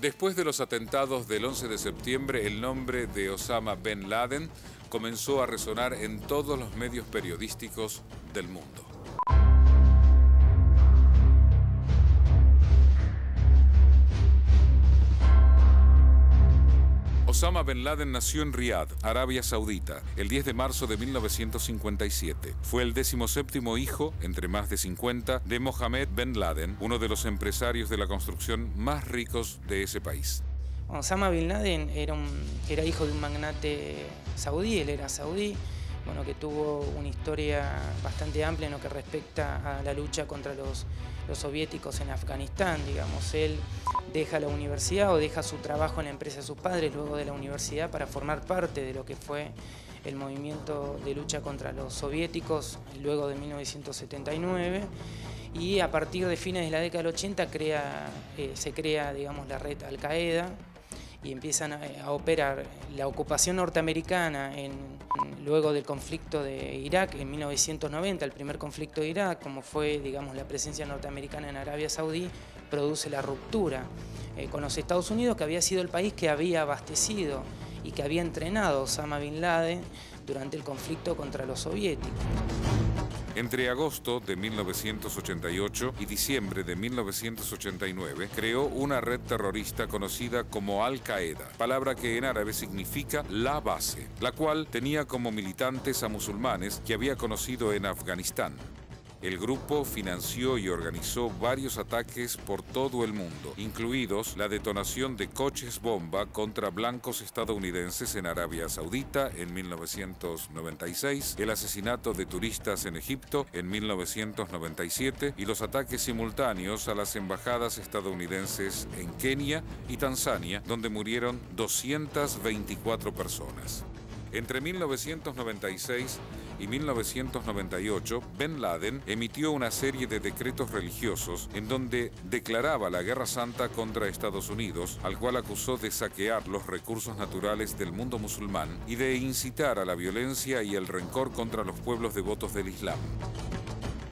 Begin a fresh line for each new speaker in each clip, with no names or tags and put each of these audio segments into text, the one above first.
Después de los atentados del 11 de septiembre, el nombre de Osama Bin Laden comenzó a resonar en todos los medios periodísticos del mundo. Osama Bin Laden nació en Riad, Arabia Saudita, el 10 de marzo de 1957. Fue el 17º hijo, entre más de 50, de Mohammed Bin Laden, uno de los empresarios de la construcción más ricos de ese país.
Osama Bin Laden era hijo de un magnate saudí, él era saudí, que tuvo una historia bastante amplia en lo que respecta a la lucha contra los soviéticos en Afganistán. Digamos, él deja la universidad o deja su trabajo en la empresa de sus padres luego de la universidad para formar parte de lo que fue el movimiento de lucha contra los soviéticos luego de 1979. Y a partir de fines de la década del 80 se crea, digamos, la red Al-Qaeda y empiezan a operar la ocupación norteamericana luego del conflicto de Irak en 1990, el primer conflicto de Irak, como fue, digamos, la presencia norteamericana en Arabia Saudí, produce la ruptura con los Estados Unidos, que había sido el país que había abastecido y que había entrenado a Osama Bin Laden durante el conflicto contra los soviéticos.
Entre agosto de 1988 y diciembre de 1989 creó una red terrorista conocida como Al-Qaeda, palabra que en árabe significa la base, la cual tenía como militantes a musulmanes que había conocido en Afganistán. El grupo financió y organizó varios ataques por todo el mundo, incluidos la detonación de coches bomba contra blancos estadounidenses en Arabia Saudita en 1996, el asesinato de turistas en Egipto en 1997 y los ataques simultáneos a las embajadas estadounidenses en Kenia y Tanzania, donde murieron 224 personas. Entre 1996 y 1998, Bin Laden emitió una serie de decretos religiosos en donde declaraba la Guerra Santa contra Estados Unidos, al cual acusó de saquear los recursos naturales del mundo musulmán y de incitar a la violencia y el rencor contra los pueblos devotos del Islam.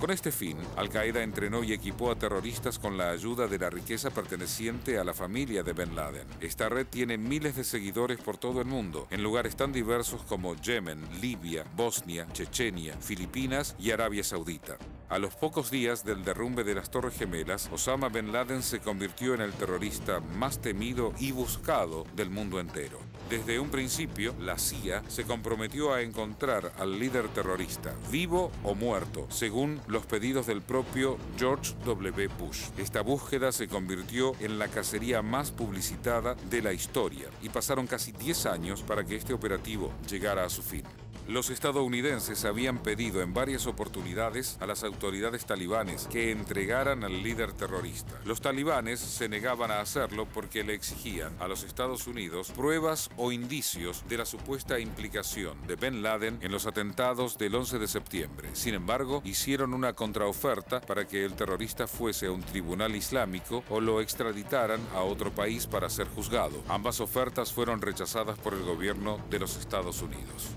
Con este fin, Al-Qaeda entrenó y equipó a terroristas con la ayuda de la riqueza perteneciente a la familia de Bin Laden. Esta red tiene miles de seguidores por todo el mundo, en lugares tan diversos como Yemen, Libia, Bosnia, Chechenia, Filipinas y Arabia Saudita. A los pocos días del derrumbe de las Torres Gemelas, Osama Bin Laden se convirtió en el terrorista más temido y buscado del mundo entero. Desde un principio, la CIA se comprometió a encontrar al líder terrorista, vivo o muerto, según los pedidos del propio George W. Bush. Esta búsqueda se convirtió en la cacería más publicitada de la historia y pasaron casi 10 años para que este operativo llegara a su fin. Los estadounidenses habían pedido en varias oportunidades a las autoridades talibanes que entregaran al líder terrorista. Los talibanes se negaban a hacerlo porque le exigían a los Estados Unidos pruebas o indicios de la supuesta implicación de Bin Laden en los atentados del 11 de septiembre. Sin embargo, hicieron una contraoferta para que el terrorista fuese a un tribunal islámico o lo extraditaran a otro país para ser juzgado. Ambas ofertas fueron rechazadas por el gobierno de los Estados Unidos.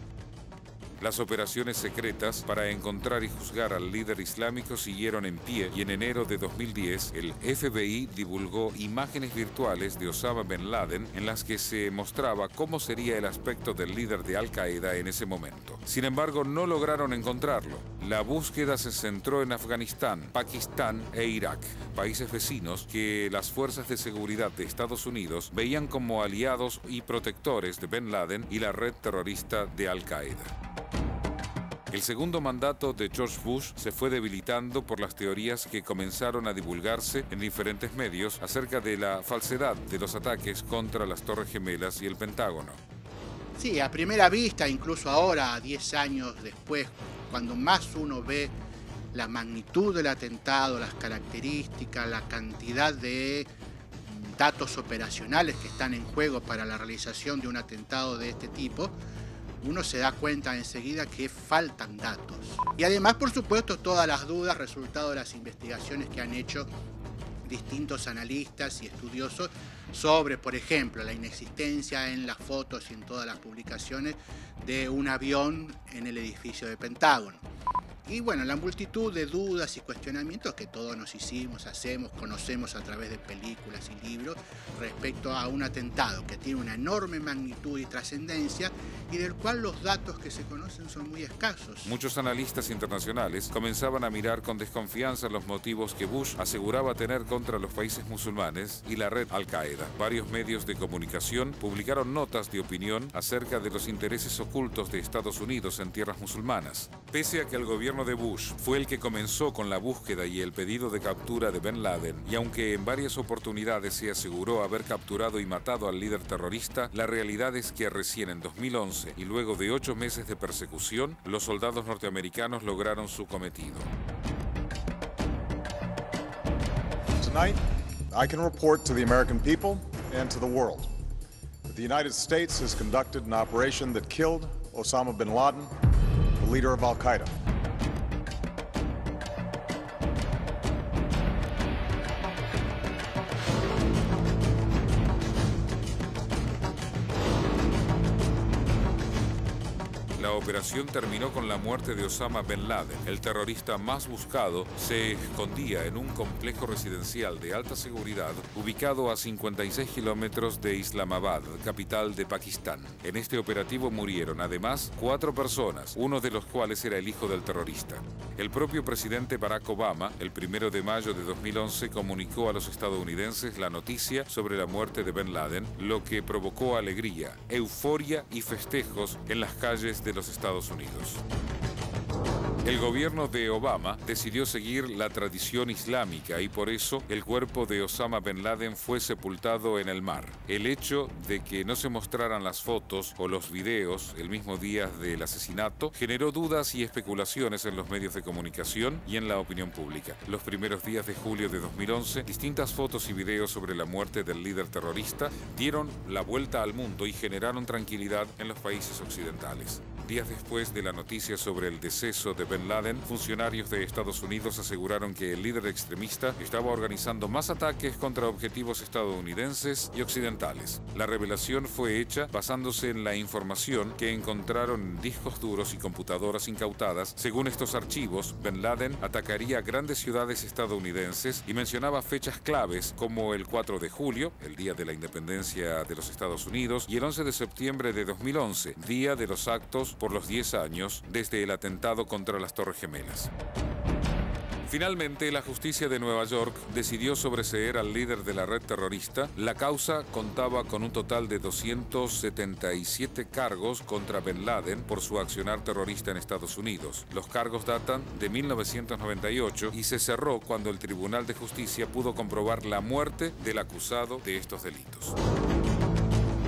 Las operaciones secretas para encontrar y juzgar al líder islámico siguieron en pie y en enero de 2010 el FBI divulgó imágenes virtuales de Osama Bin Laden en las que se mostraba cómo sería el aspecto del líder de Al-Qaeda en ese momento. Sin embargo, no lograron encontrarlo. La búsqueda se centró en Afganistán, Pakistán e Irak, países vecinos que las fuerzas de seguridad de Estados Unidos veían como aliados y protectores de Bin Laden y la red terrorista de Al-Qaeda. El segundo mandato de George Bush se fue debilitando por las teorías que comenzaron a divulgarse en diferentes medios acerca de la falsedad de los ataques contra las Torres Gemelas y el Pentágono.
Sí, a primera vista, incluso ahora, 10 años después, cuando más uno ve la magnitud del atentado, las características, la cantidad de datos operacionales que están en juego para la realización de un atentado de este tipo, uno se da cuenta enseguida que faltan datos. Y además, por supuesto, todas las dudas resultado de las investigaciones que han hecho distintos analistas y estudiosos sobre, por ejemplo, la inexistencia en las fotos y en todas las publicaciones de un avión en el edificio de Pentágono. Y bueno, la multitud de dudas y cuestionamientos que todos nos hicimos, hacemos, conocemos a través de películas y libros respecto a un atentado que tiene una enorme magnitud y trascendencia y del cual los datos que se conocen son muy escasos.
Muchos analistas internacionales comenzaban a mirar con desconfianza los motivos que Bush aseguraba tener contra los países musulmanes y la red Al-Qaeda. Varios medios de comunicación publicaron notas de opinión acerca de los intereses ocultos de Estados Unidos en tierras musulmanas. Pese a que el gobierno de Bush fue el que comenzó con la búsqueda y el pedido de captura de Ben Laden, y aunque en varias oportunidades se aseguró haber capturado y matado al líder terrorista, la realidad es que recién en 2011 y luego de 8 meses de persecución, los soldados norteamericanos lograron su cometido.
Tonight, I can report to the American people and to the world that the United States has conducted an operation that killed Osama bin Laden, the leader of Al-Qaeda.
La operación terminó con la muerte de Osama bin Laden. El terrorista más buscado se escondía en un complejo residencial de alta seguridad ubicado a 56 kilómetros de Islamabad, capital de Pakistán. En este operativo murieron además 4 personas, uno de los cuales era el hijo del terrorista. El propio presidente Barack Obama, el 1 de mayo de 2011, comunicó a los estadounidenses la noticia sobre la muerte de bin Laden, lo que provocó alegría, euforia y festejos en las calles de los Estados Unidos. El gobierno de Obama decidió seguir la tradición islámica y por eso el cuerpo de Osama bin Laden fue sepultado en el mar. El hecho de que no se mostraran las fotos o los videos el mismo día del asesinato generó dudas y especulaciones en los medios de comunicación y en la opinión pública. Los primeros días de julio de 2011, distintas fotos y videos sobre la muerte del líder terrorista dieron la vuelta al mundo y generaron tranquilidad en los países occidentales. Días después de la noticia sobre el deceso de bin Laden, funcionarios de Estados Unidos aseguraron que el líder extremista estaba organizando más ataques contra objetivos estadounidenses y occidentales. La revelación fue hecha basándose en la información que encontraron en discos duros y computadoras incautadas. Según estos archivos, bin Laden atacaría grandes ciudades estadounidenses y mencionaba fechas claves como el 4 de julio, el día de la independencia de los Estados Unidos, y el 11 de septiembre de 2011, día de los actos por los 10 años desde el atentado contra las Torres Gemelas. Finalmente, la justicia de Nueva York decidió sobreseer al líder de la red terrorista. La causa contaba con un total de 277 cargos contra bin Laden por su accionar terrorista en Estados Unidos. Los cargos datan de 1998 y se cerró cuando el Tribunal de Justicia pudo comprobar la muerte del acusado de estos delitos.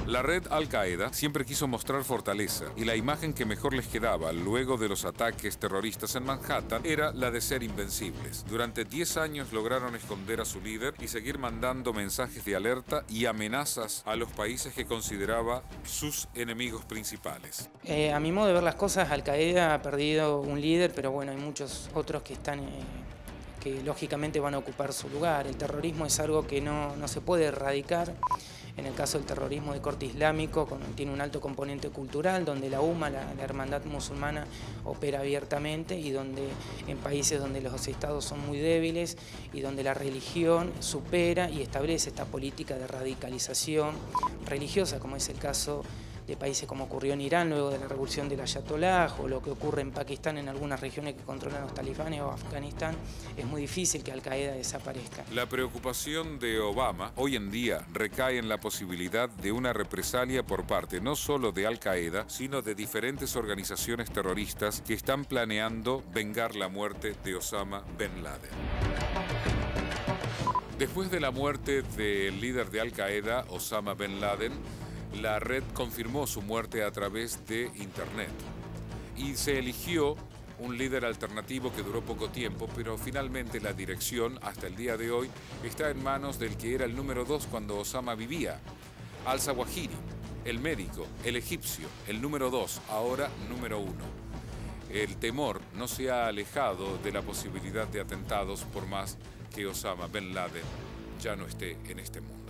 La red Al-Qaeda siempre quiso mostrar fortaleza y la imagen que mejor les quedaba luego de los ataques terroristas en Manhattan era la de ser invencibles. Durante 10 años lograron esconder a su líder y seguir mandando mensajes de alerta y amenazas a los países que consideraba sus enemigos principales.
A mi modo de ver las cosas, Al-Qaeda ha perdido un líder, pero bueno, hay muchos otros que están... que lógicamente van a ocupar su lugar. El terrorismo es algo que no se puede erradicar. En el caso del terrorismo de corte islámico, tiene un alto componente cultural, donde la UMA, la hermandad musulmana, opera abiertamente y donde en países donde los estados son muy débiles y donde la religión supera y establece esta política de radicalización religiosa, como es el caso de países como ocurrió en Irán luego de la revolución del Ayatollah, o lo que ocurre en Pakistán en algunas regiones que controlan los talibanes, o Afganistán. Es muy difícil que Al-Qaeda desaparezca.
La preocupación de Obama hoy en día recae en la posibilidad de una represalia por parte no solo de Al-Qaeda, sino de diferentes organizaciones terroristas que están planeando vengar la muerte de Osama bin Laden. Después de la muerte del líder de Al-Qaeda, Osama bin Laden, la red confirmó su muerte a través de Internet y se eligió un líder alternativo que duró poco tiempo, pero finalmente la dirección, hasta el día de hoy, está en manos del que era el número 2 cuando Osama vivía, Al-Zawahiri, el médico, el egipcio, el número 2, ahora número 1. El temor no se ha alejado de la posibilidad de atentados por más que Osama bin Laden ya no esté en este mundo.